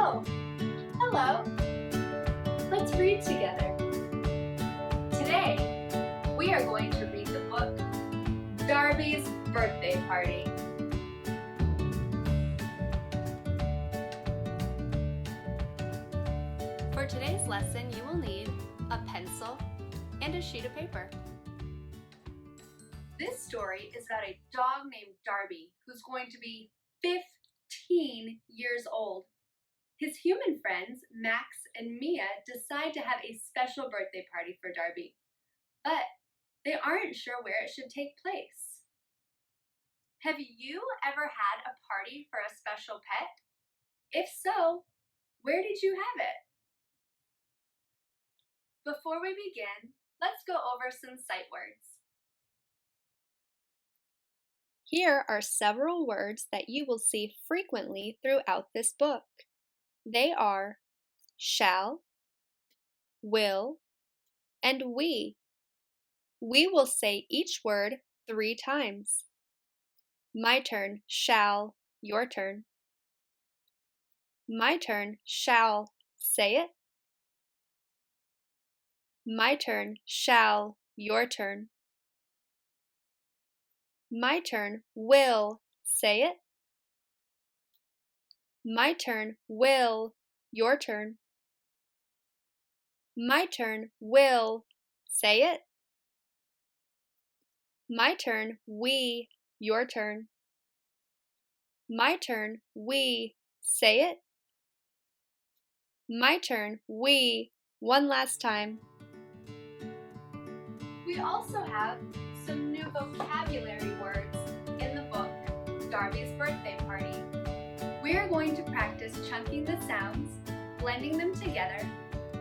Oh, hello. Let's read together. Today, we are going to read the book, Darby's Birthday Party. For today's lesson, you will need a pencil and a sheet of paper. This story is about a dog named Darby who's going to be 15 years old. His human friends, Max and Mia, decide to have a special birthday party for Darby, but they aren't sure where it should take place. Have you ever had a party for a special pet? If so, where did you have it? Before we begin, let's go over some sight words. Here are several words that you will see frequently throughout this book. They are shall, will, and we. We will say each word 3 times. My turn, shall, your turn. My turn, shall, say it. My turn, shall, your turn. My turn, will, say it. My turn, will, your turn. My turn, will, say it. My turn, we, your turn. My turn, we, say it. My turn, we, one last time. We also have some new vocabulary words in the book, Darby's Birthday Party. We are going to practice chunking the sounds, blending them together,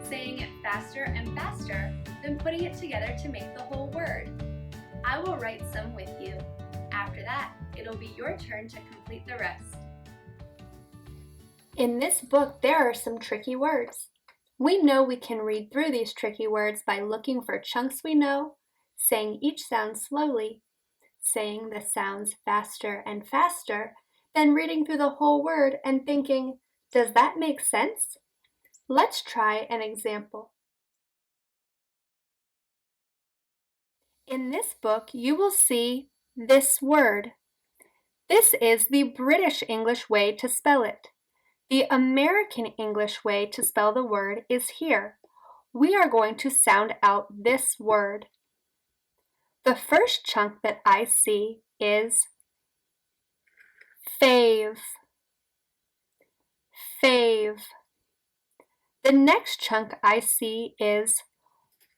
saying it faster and faster, then putting it together to make the whole word. I will write some with you. After that, it'll be your turn to complete the rest. In this book, there are some tricky words. We know we can read through these tricky words by looking for chunks we know, saying each sound slowly, saying the sounds faster and faster, then reading through the whole word and thinking, does that make sense? Let's try an example. In this book, you will see this word. This is the British English way to spell it. The American English way to spell the word is here. We are going to sound out this word. The first chunk that I see is fave. Fave. The next chunk I see is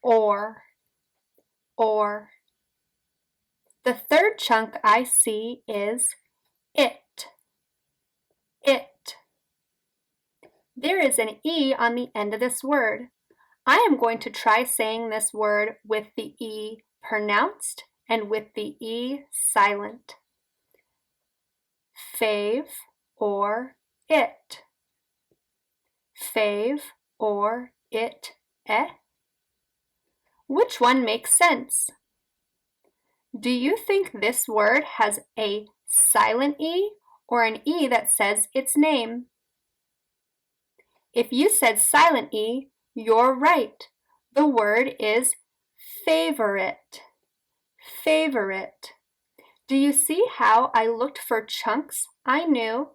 or. The third chunk I see is it. There is an E on the end of this word. I am going to try saying this word with the E pronounced and with the E silent. Fave or it. Fave or it, eh? Which one makes sense? Do you think this word has a silent E or an E that says its name? If you said silent E, you're right. The word is favorite. Favorite. Do you see how I looked for chunks I knew?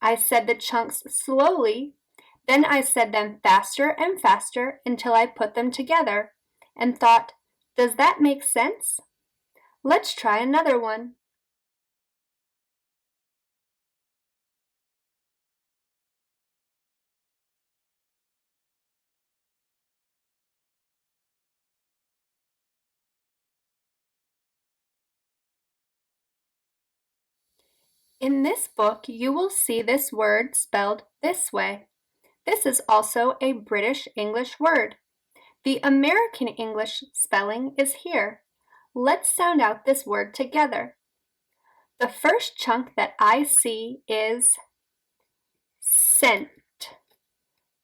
I said the chunks slowly, then I said them faster and faster until I put them together and thought, does that make sense? Let's try another one. In this book, you will see this word spelled this way. This is also a British English word. The American English spelling is here. Let's sound out this word together. The first chunk that I see is cent.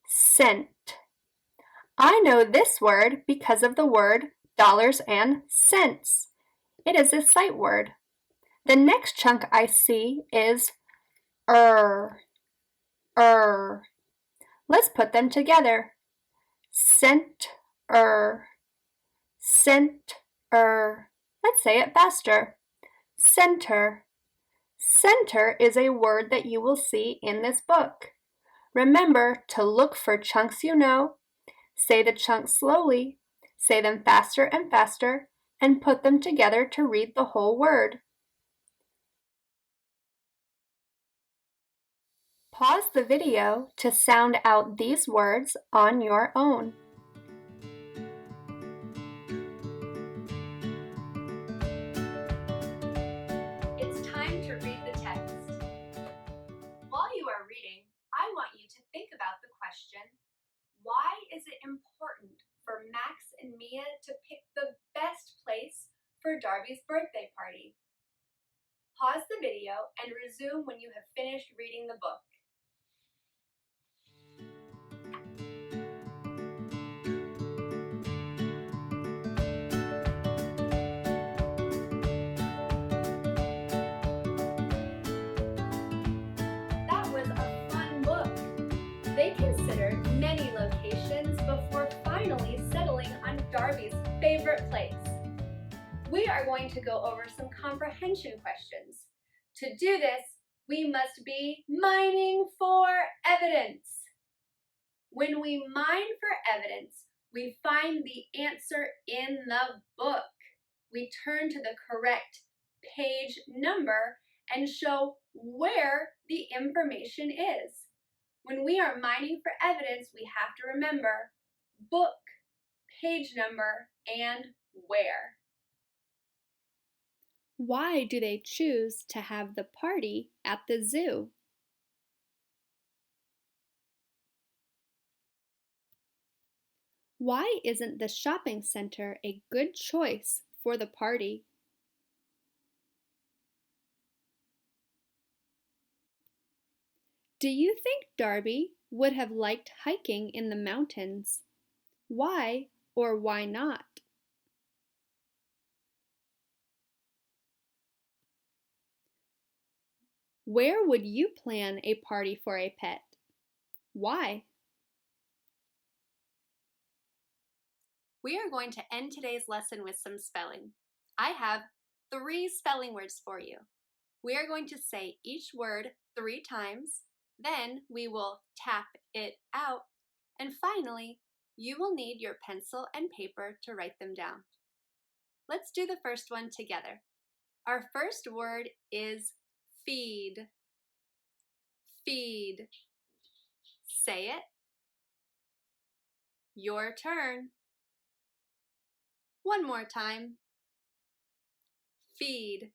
Cent. I know this word because of the word dollars and cents. It is a sight word. The next chunk I see is er. Let's put them together. Center, center. Let's say it faster. Center. Center is a word that you will see in this book. Remember to look for chunks you know. Say the chunks slowly. Say them faster and faster, and put them together to read the whole word. Pause the video to sound out these words on your own. It's time to read the text. While you are reading, I want you to think about the question, why is it important for Max and Mia to pick the best place for Darby's birthday party? Pause the video and resume when you have finished reading the book. That was a fun book. They considered many locations before finally settling on Darby's favorite place. We are going to go over some comprehension questions. To do this, we must be mining for evidence. When we mine for evidence, we find the answer in the book. We turn to the correct page number and show where the information is. When we are mining for evidence, we have to remember book, page number, and where. Why do they choose to have the party at the zoo? Why isn't the shopping center a good choice for the party? Do you think Darby would have liked hiking in the mountains? Why or why not? Where would you plan a party for a pet? Why? We are going to end today's lesson with some spelling. I have 3 spelling words for you. We are going to say each word 3 times, then we will tap it out, and finally, you will need your pencil and paper to write them down. Let's do the first one together. Our first word is feed. Feed. Say it. Your turn. One more time. Feed.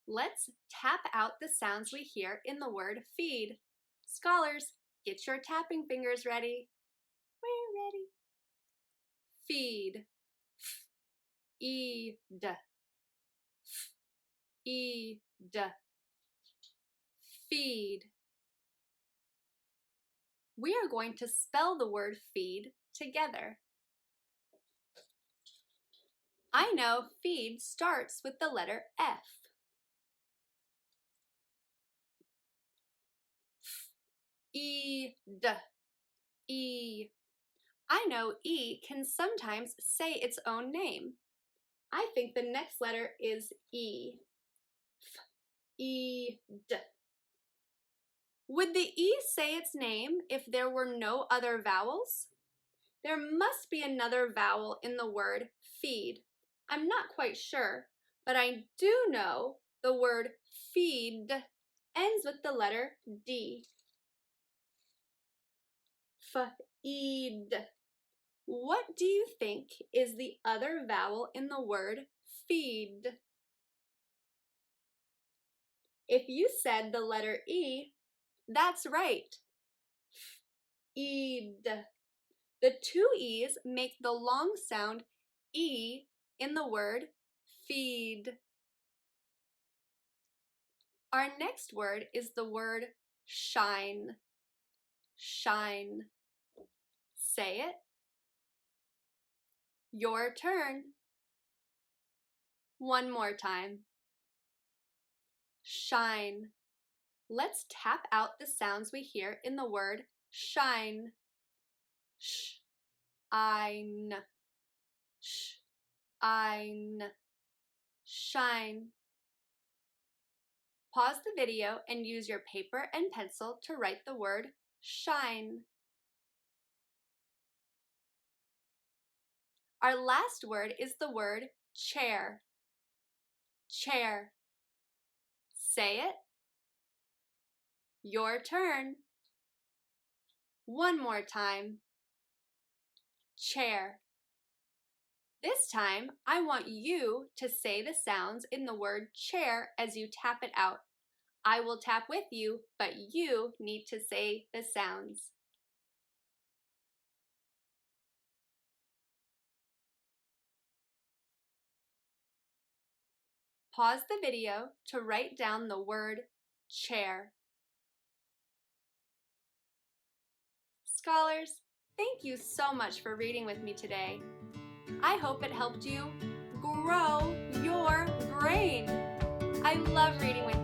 Let's tap out the sounds we hear in the word feed. Scholars, get your tapping fingers ready. We're ready. Feed. Feed. Feed. Feed. We are going to spell the word feed together. I know feed starts with the letter F. Feed. E. I know E can sometimes say its own name. I think the next letter is E. E. Would the E say its name if there were no other vowels? There must be another vowel in the word feed. I'm not quite sure, but I do know the word feed ends with the letter D. Feed. What do you think is the other vowel in the word feed? If you said the letter E, that's right. Eed. The 2 E's make the long sound E in the word feed. Our next word is the word shine. Shine. Say it. Your turn. One more time. Shine. Let's tap out the sounds we hear in the word shine. Sh-I-N, sh-I-N, shine. Pause the video and use your paper and pencil to write the word shine. Our last word is the word chair. Chair. Say it. Your turn. One more time. Chair. This time, I want you to say the sounds in the word chair as you tap it out. I will tap with you, but you need to say the sounds. Pause the video to write down the word chair. Scholars, thank you so much for reading with me today. I hope it helped you grow your brain. I love reading with